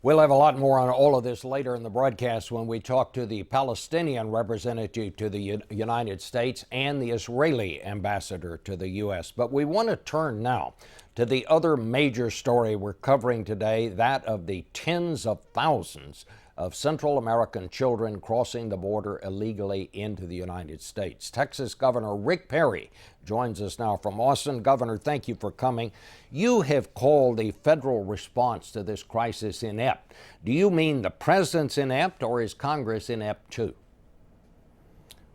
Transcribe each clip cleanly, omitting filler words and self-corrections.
We'll have a lot more on all of this later in the broadcast when we talk to the Palestinian representative to the United States and the Israeli ambassador to the U.S. But we want to turn now to the other major story we're covering today, that of the tens of thousands of Central American children crossing the border illegally into the United States. Texas Governor Rick Perry joins us now from Austin. Governor, thank you for coming. You have called the federal response to this crisis inept. Do you mean the president's inept, or is Congress inept too?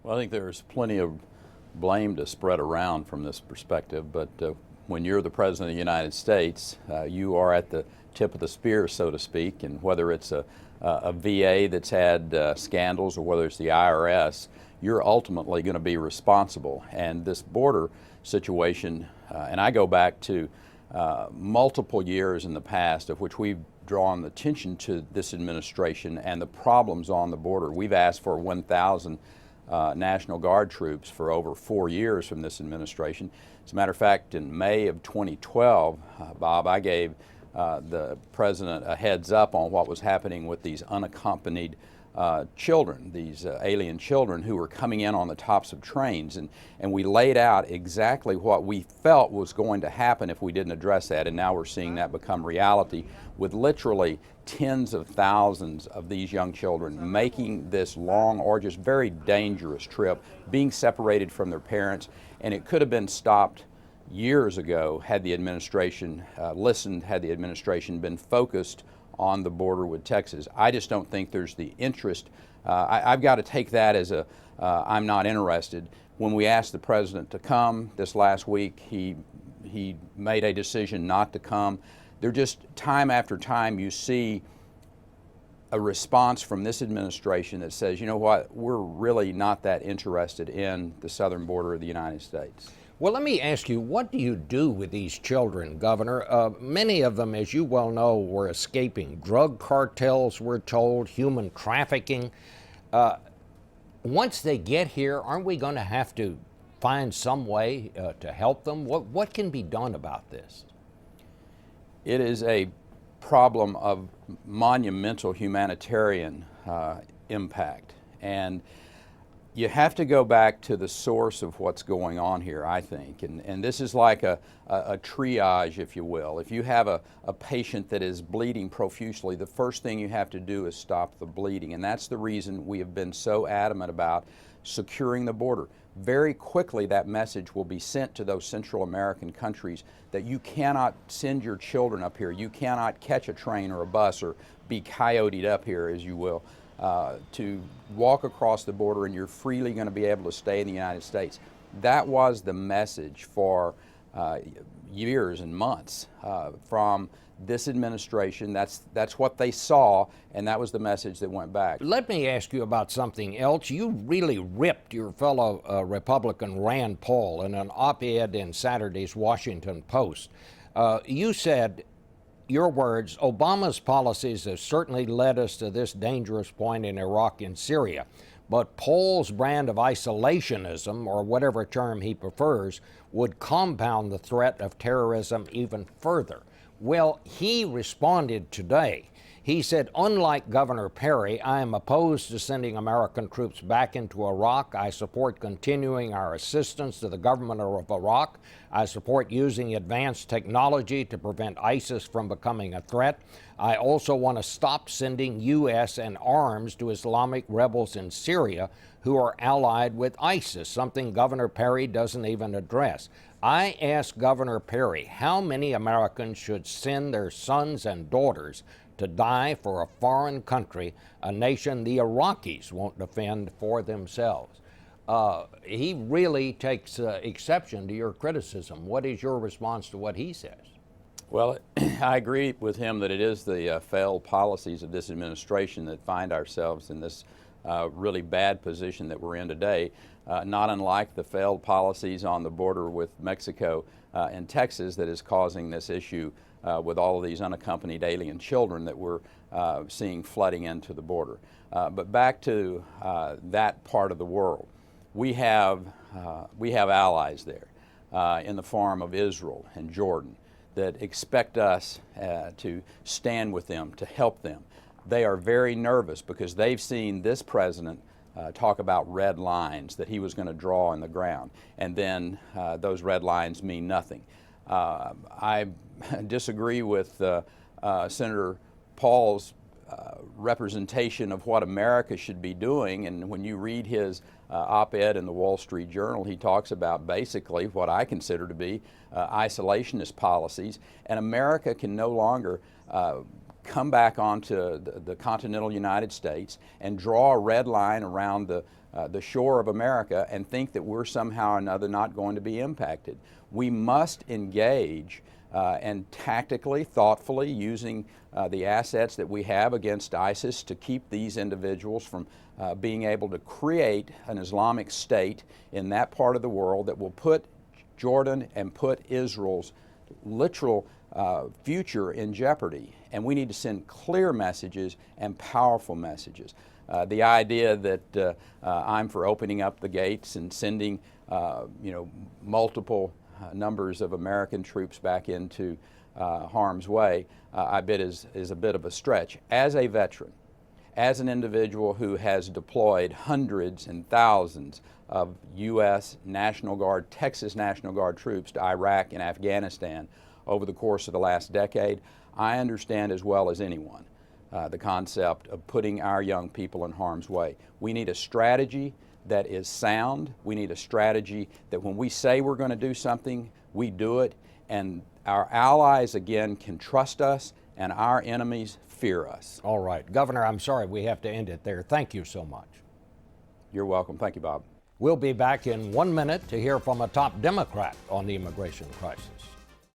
Well, I think there's plenty of blame to spread around from this perspective, but when you're the President of the United States, you are at the tip of the spear, so to speak, and whether it's a VA that's had scandals or whether it's the IRS, you're ultimately going to be responsible. And this border situation, and I go back to multiple years in the past of which we've drawn attention to this administration and the problems on the border. We've asked for 1,000 National Guard troops for over 4 years from this administration. As a matter of fact, in May of 2012, Bob, I gave the president a heads up on what was happening with these unaccompanied children, these alien children who were coming in on the tops of trains. And we laid out exactly what we felt was going to happen if we didn't address that. And now we're seeing that become reality with literally tens of thousands of these young children making this long, arduous, very dangerous trip, being separated from their parents. And it could have been stopped years ago had the administration listened, had the administration been focused on the border with Texas. I just don't think there's the interest. I've got to take that as a I'm not interested. When we asked the president to come this last week, he made a decision not to come. They're just time after time you see a response from this administration that says, you know what, we're really not that interested in the southern border of the United States. Well, let me ask you, what do you do with these children, Governor? Many of them, as you well know, were escaping drug cartels, we're told, human trafficking. Once they get here, aren't we going to have to find some way to help them? What can be done about this? It is a problem of monumental humanitarian impact. And you have to go back to the source of what's going on here, I think. And this is like a triage, if you will. If you have a patient that is bleeding profusely, the first thing you have to do is stop the bleeding. And that's the reason we have been so adamant about securing the border. Very quickly, that message will be sent to those Central American countries that you cannot send your children up here. You cannot catch a train or a bus or be coyoted up here, as you will. To walk across the border and you're freely going to be able to stay in the United States. That was the message for years and months from this administration. That's what they saw, and that was the message that went back. Let me ask you about something else. You really ripped your fellow Republican Rand Paul in an op-ed in Saturday's Washington Post. You said, your words, Obama's policies have certainly led us to this dangerous point in Iraq and Syria, but Paul's brand of isolationism, or whatever term he prefers, would compound the threat of terrorism even further. Well, he responded today. He said, unlike Governor Perry, I am opposed to sending American troops back into Iraq. I support continuing our assistance to the government of Iraq. I support using advanced technology to prevent ISIS from becoming a threat. I also want to stop sending U.S. and arms to Islamic rebels in Syria who are allied with ISIS, something Governor Perry doesn't even address. I asked Governor Perry how many Americans should send their sons and daughters to die for a foreign country, a nation the Iraqis won't defend for themselves. He really takes exception to your criticism. What is your response to what he says? Well, I agree with him that it is the failed policies of this administration that find ourselves in this really bad position that we're in today, not unlike the failed policies on the border with Mexico and Texas that is causing this issue with all of these unaccompanied alien children that we're seeing flooding into the border. But back to that part of the world, we have allies there in the form of Israel and Jordan. that expect us to stand with them, to help them. They are very nervous because they've seen this president talk about red lines that he was going to draw in the ground, and then those red lines mean nothing. I disagree with Senator Paul's representation of what America should be doing, and when you read his op-ed in the Wall Street Journal, he talks about basically what I consider to be isolationist policies, and America can no longer come back onto the continental United States and draw a red line around the shore of America and think that we're somehow or another not going to be impacted. We must engage and tactically, thoughtfully, using the assets that we have against ISIS to keep these individuals from being able to create an Islamic state in that part of the world that will put Jordan and put Israel's literal future in jeopardy. And we need to send clear messages and powerful messages. The idea that I'm for opening up the gates and sending multiple numbers of American troops back into harm's way, I bet is a bit of a stretch. As a veteran, as an individual who has deployed hundreds and thousands of U.S. National Guard, Texas National Guard troops to Iraq and Afghanistan over the course of the last decade, I understand as well as anyone the concept of putting our young people in harm's way. We need a strategy that is sound. We need a strategy that when we say we're going to do something, we do it, and our allies, again, can trust us, and our enemies fear us. All right. Governor, I'm sorry we have to end it there. Thank you so much. You're welcome. Thank you, Bob. We'll be back in 1 minute to hear from a top Democrat on the immigration crisis.